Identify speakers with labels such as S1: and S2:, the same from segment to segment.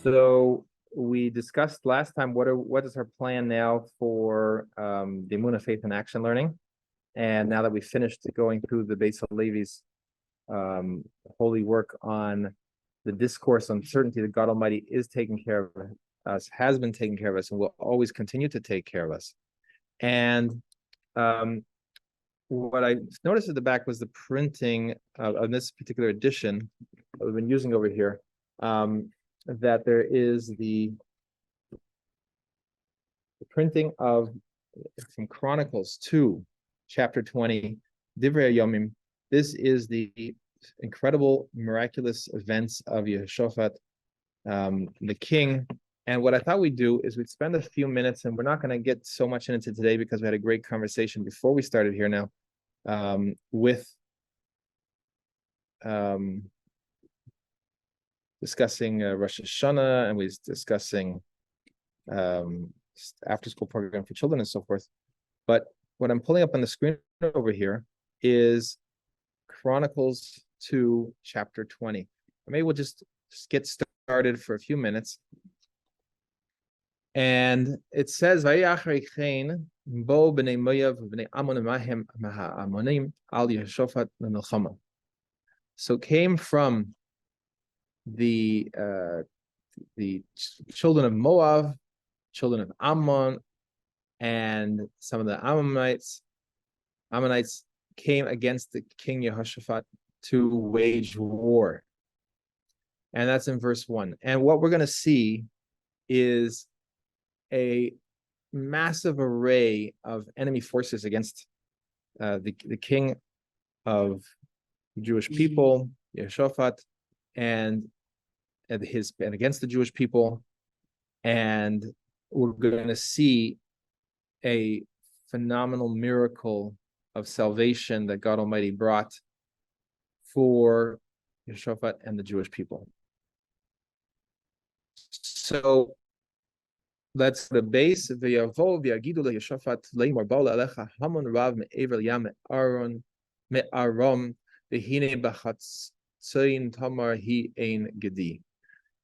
S1: So we discussed last time what is our plan now for the Emunah faith and action learning, and now that we finished going through the Beis Halevi's holy work on the discourse on certainty that God Almighty is taking care of us, has been taking care of us, and will always continue to take care of us. And what I noticed at the back was the printing of this particular edition that we've been using over here. That there is the printing of from Chronicles 2, chapter 20, Divrei Yomim. This is the incredible, miraculous events of Jehoshaphat, the king. And what I thought we'd do is we'd spend a few minutes, and we're not going to get so much into today because we had a great conversation before we started here now with discussing Rosh Hashanah, and we was discussing after-school program for children and so forth. But what I'm pulling up on the screen over here is Chronicles 2, chapter 20. Maybe we'll just get started for a few minutes. And it says, Bo b'nei Moav b'nei Ammon mahem ha'amonim al Yehoshaphat l'milchama. So came from the children of Moab, children of Ammon, and some of the Ammonites came against the King Jehoshaphat to wage war. And that's in verse 1. And what we're going to see is a massive array of enemy forces against the king of the Jewish people, Jehoshaphat, and against the Jewish people. And we're going to see a phenomenal miracle of salvation that God Almighty brought for Jehoshaphat and the Jewish people. So that's the base of the Yavo v'yagidu leYehoshaphat leimor ba'al alecha hamon rav me'ever yam me'arom v'hine b'chatzayin tamar hi ein gedi.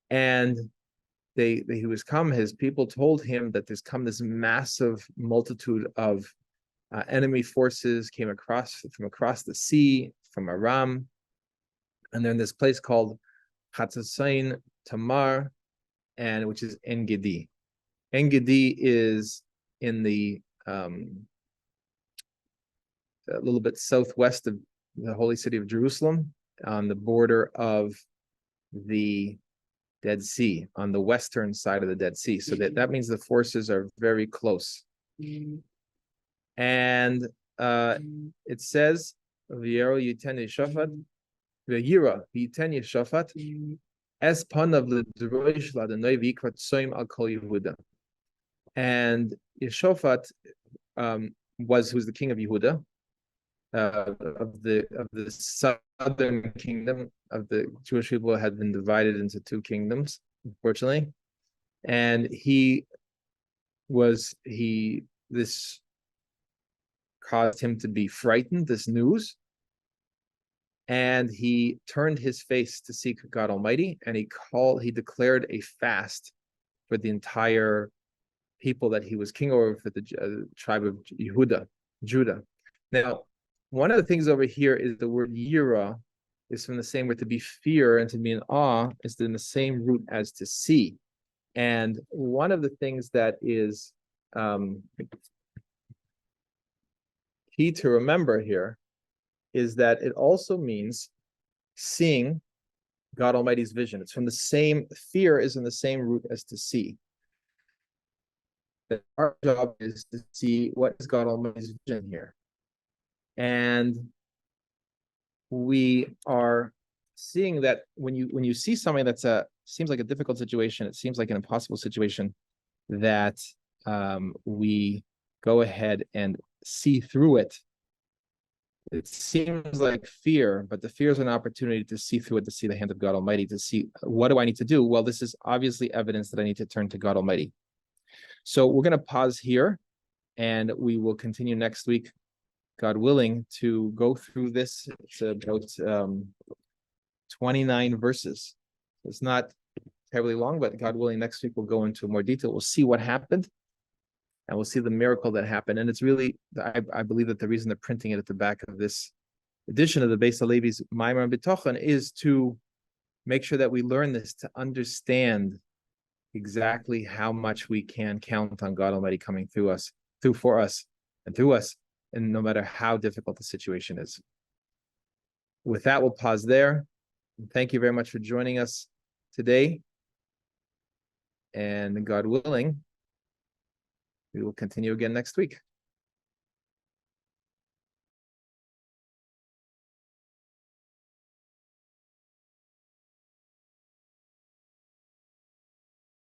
S1: And he was come, his people told him that there's come this massive multitude of enemy forces came from across the sea, from Aram, and they're in this place called Chatzayin Tamar, and which is En Gedi. En Gedi is in the a little bit southwest of the holy city of Jerusalem, on the border of the Dead Sea, on the western side of the Dead Sea. So that means the forces are very close. And it says, V'yero yiten Yehoshaphat es panav l'drosh l'Adonai v'yikrat tzoim al kol Yehuda. And Jehoshaphat who's the king of Yehuda, of the southern kingdom of the Jewish people had been divided into two kingdoms, unfortunately. And this caused him to be frightened, this news. And he turned his face to seek God Almighty, and he declared a fast for the entire people that he was king over, for the tribe of Judah. Now, one of the things over here is the word yira is from the same word, to be fear, and to be in awe is in the same root as to see. And one of the things that is key to remember here is that it also means seeing God Almighty's vision. It's from the same, fear is in the same root as to see. That our job is to see what is God Almighty's vision here. And we are seeing that when you see something that's seems like a difficult situation, it seems like an impossible situation, that we go ahead and see through it. It seems like fear, but the fear is an opportunity to see through it, to see the hand of God Almighty, to see, what do I need to do? Well, this is obviously evidence that I need to turn to God Almighty. So we're going to pause here, and we will continue next week, God willing, to go through this. It's about 29 verses. It's not terribly long, but God willing, next week we'll go into more detail. We'll see what happened, and we'll see the miracle that happened. And it's really, I believe that the reason they're printing it at the back of this edition of the Beis HaLevi's Maimar B'Tochen is to make sure that we learn this, to understand exactly how much we can count on God Almighty coming through us, for us, and through us, and no matter how difficult the situation is. With that, we'll pause there. And thank you very much for joining us today. And God willing, we will continue again next week.